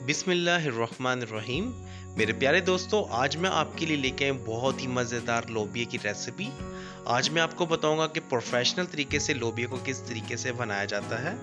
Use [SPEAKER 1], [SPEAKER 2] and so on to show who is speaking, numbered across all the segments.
[SPEAKER 1] बिस्मिल्लाहिर्रहमानिर्रहीम। मेरे प्यारे दोस्तों, आज मैं आपके लिए लेके आया बहुत ही मज़ेदार लोबिया की रेसिपी। आज मैं आपको बताऊंगा कि प्रोफेशनल तरीके से लोबिया को किस तरीके से बनाया जाता है।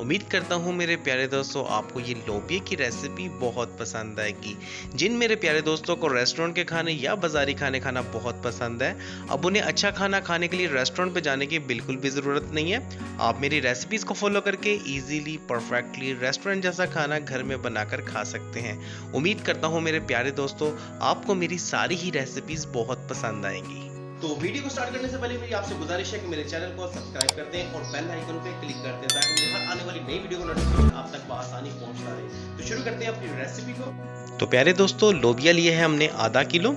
[SPEAKER 1] उम्मीद करता हूं मेरे प्यारे दोस्तों आपको ये लोबिया की रेसिपी बहुत पसंद आएगी। जिन मेरे प्यारे दोस्तों को रेस्टोरेंट के खाने या बाज़ारी खाने खाना बहुत पसंद है, अब उन्हें अच्छा खाना खाने के लिए रेस्टोरेंट पे जाने की बिल्कुल भी ज़रूरत नहीं है। आप मेरी रेसिपीज़ को फॉलो करके ईजीली परफेक्टली रेस्टोरेंट जैसा खाना घर में बनाकर खा सकते हैं। उम्मीद करता हूँ मेरे प्यारे दोस्तों आपको मेरी सारी ही रेसिपीज बहुत पसंद आएंगी।
[SPEAKER 2] तो वीडियो को स्टार्ट करने से पहले मेरी आपसे गुजारिश है कि मेरे चैनल को सब्सक्राइब कर दें और बेल आइकन पे क्लिक कर दें ताकि मुझे हर आने वाली नई वीडियो का नोटिफिकेशन आप तक आसानी पहुंचता रहे। तो शुरू करते हैं अपनी रेसिपी को।
[SPEAKER 1] तो प्यारे दोस्तों, लोबिया लिए है हमने आधा किलो।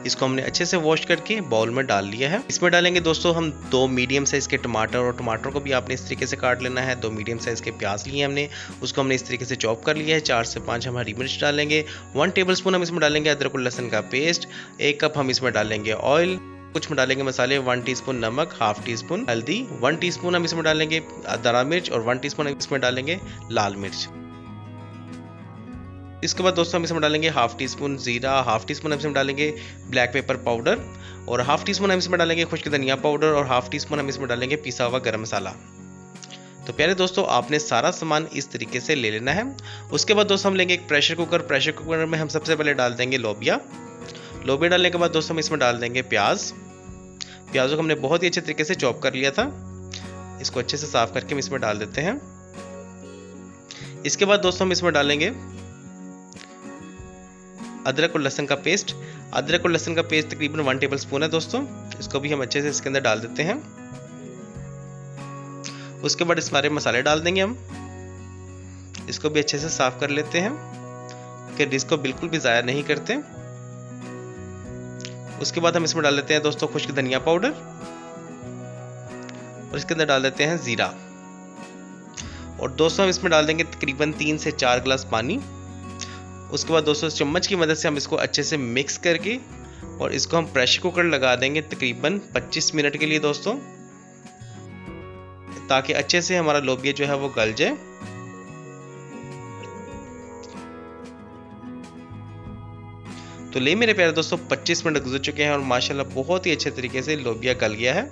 [SPEAKER 1] इसको हमने अच्छे से वॉश करके बाउल में डाल लिया है। इसमें डालेंगे दोस्तों हम 2 मीडियम साइज के टमाटर, और टमाटर को भी आपने इस तरीके से काट लेना है। 2 मीडियम साइज के प्याज लिए हमने, उसको हमने इस तरीके से चॉप कर लिया है। 4 से 5 हम हरी मिर्च डालेंगे। 1 टेबलस्पून हम इसमें डालेंगे अदरक और लहसुन का पेस्ट। 1 कप हम इसमें डालेंगे ऑयल। कुछ में डालेंगे मसाले, 1 टीस्पून नमक, हाफ टी स्पून हल्दी, 1 टीस्पून हम इसमें डालेंगे दरा मिर्च और 1 टीस्पून इसमें डालेंगे लाल मिर्च। इसके बाद दोस्तों हम इसमें डालेंगे हाफ टी स्पून जीरा, हाफ टी स्पून हम इसमें डालेंगे ब्लैक पेपर पाउडर, और हाफ टी स्पून हम इसमें डालेंगे खुश्क धनिया पाउडर, और हाफ टी स्पून हम इसमें डालेंगे पिसा हुआ गरम मसाला। तो प्यारे दोस्तों, आपने सारा सामान इस तरीके से ले लेना है। उसके बाद दोस्तों हम लेंगे एक प्रेशर कुकर। प्रेशर कुकर में हम सबसे पहले डाल देंगे लोबिया। लोबिया डालने के बाद दोस्तों हम इसमें डाल देंगे प्याज। प्याजों को हमने बहुत ही अच्छे तरीके से चॉप कर लिया था। इसको अच्छे से साफ करके हम इसमें डाल देते हैं। इसके बाद दोस्तों हम इसमें डालेंगे अदरक और लहसुन का पेस्ट। अदरक और लहसुन का पेस्ट तकरीबन 1 टेबलस्पून है दोस्तों। इसको भी हम अच्छे से इसके अंदर डाल देते हैं। उसके बाद सारे मसाले डाल देंगे हम। इसको भी अच्छे से साफ कर लेते हैं कि इसको बिल्कुल भी ज़ाया नहीं करते। उसके बाद हम इसमें डाल देते हैं दोस्तों खुश्क धनिया पाउडर, और इसके अंदर डाल देते हैं जीरा, और दोस्तों हम इसमें डाल देंगे तकरीबन 3 से 4 गिलास पानी। उसके बाद दोस्तों चम्मच की मदद से हम इसको अच्छे से मिक्स करके, और इसको हम प्रेशर कुकर लगा देंगे तकरीबन 25 मिनट के लिए दोस्तों, ताकि अच्छे से हमारा लोबिया जो है वो गल जाए। तो ले मेरे प्यारे दोस्तों 25 मिनट गुजर चुके हैं और माशाल्लाह बहुत ही अच्छे तरीके से लोबिया गल गया है।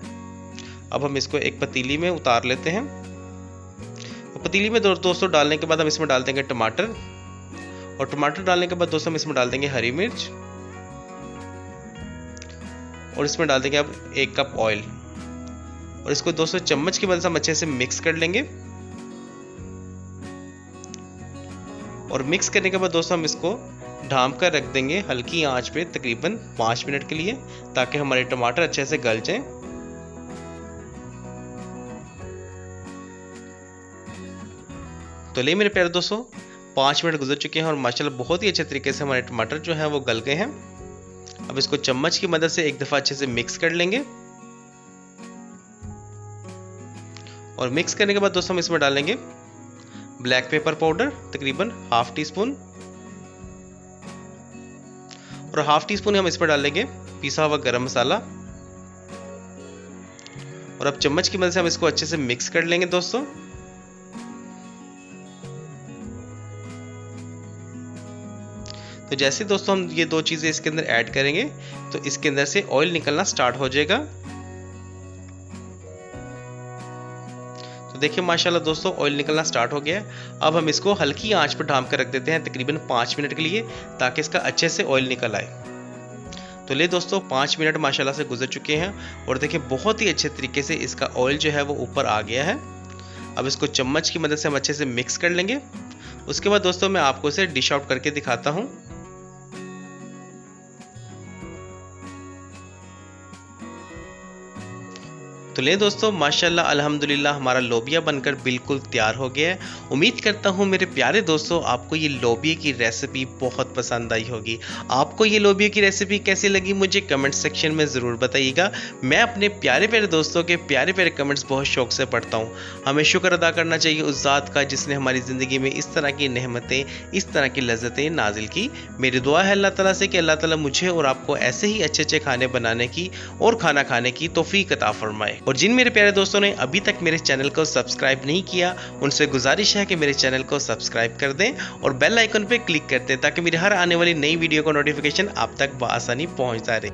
[SPEAKER 1] अब हम इसको एक पतीली में उतार लेते हैं। तो पतीली में दोस्तों डालने के बाद हम इसमें डाल देंगे टमाटर, और टमाटर डालने के बाद दोस्तों हम इसमें डाल देंगे हरी मिर्च, और इसमें डाल देंगे अब 1 कप ऑयल, और इसको दोस्तों चम्मच की मदद से हम अच्छे से मिक्स कर लेंगे। और मिक्स करने के बाद दोस्तों हम इसको ढांप कर रख देंगे हल्की आंच पे तकरीबन 5 मिनट के लिए, ताकि हमारे टमाटर अच्छे से गल जाएं। तो ले मेरे प्यारे दोस्तों 5 मिनट गुजर चुके हैं और माशाल्लाह बहुत ही अच्छे तरीके से हमारे टमाटर जो हैं वो गल गए हैं। अब इसको चम्मच की मदद से एक दफ़ा अच्छे से मिक्स कर लेंगे, और मिक्स करने के बाद दोस्तों हम इसमें डालेंगे ब्लैक पेपर पाउडर तकरीबन हाफ टी स्पून, और हाफ टी स्पून हम इसमें डालेंगे पिसा हुआ गरम मसाला, और अब चम्मच की मदद से हम इसको अच्छे से मिक्स कर लेंगे दोस्तों। तो जैसे दोस्तों हम ये 2 चीज़ें इसके अंदर ऐड करेंगे तो इसके अंदर से ऑयल निकलना स्टार्ट हो जाएगा। तो देखिए माशाल्लाह दोस्तों ऑयल निकलना स्टार्ट हो गया है। अब हम इसको हल्की आंच पर ढांप कर रख देते हैं तकरीबन 5 मिनट के लिए, ताकि इसका अच्छे से ऑयल निकल आए। तो ले दोस्तों 5 मिनट माशाल्लाह से गुजर चुके हैं, और देखिए बहुत ही अच्छे तरीके से इसका ऑयल जो है वो ऊपर आ गया है। अब इसको चम्मच की मदद से हम अच्छे से मिक्स कर लेंगे। उसके बाद दोस्तों मैं आपको इसे डिश आउट करके दिखाता हूँ। तो ले दोस्तों माशाल्लाह अल्हम्दुलिल्लाह हमारा लोबिया बनकर बिल्कुल तैयार हो गया है। उम्मीद करता हूँ मेरे प्यारे दोस्तों आपको ये लोबिया की रेसिपी बहुत पसंद आई होगी। आपको ये लोबिया की रेसिपी कैसी लगी मुझे कमेंट सेक्शन में ज़रूर बताइएगा। मैं अपने प्यारे प्यारे दोस्तों के प्यारे प्यारे कमेंट्स बहुत शौक से पढ़ता हूँ। हमें शुक्र अदा करना चाहिए उस ज़ात का जिसने हमारी ज़िंदगी में इस तरह की नेमतें, इस तरह की लज़्ज़तें नाजिल की। मेरी दुआ है अल्लाह ताला से कि अल्लाह ताला मुझे और आपको ऐसे ही अच्छे अच्छे खाने बनाने की और खाना खाने की तौफीक अता फरमाए। और जिन मेरे प्यारे दोस्तों ने अभी तक मेरे चैनल को सब्सक्राइब नहीं किया, उनसे गुजारिश है कि मेरे चैनल को सब्सक्राइब कर दें और बेल आइकन पे क्लिक कर दें ताकि मेरी हर आने वाली नई वीडियो का नोटिफिकेशन आप तक बआसानी पहुंचता रहे।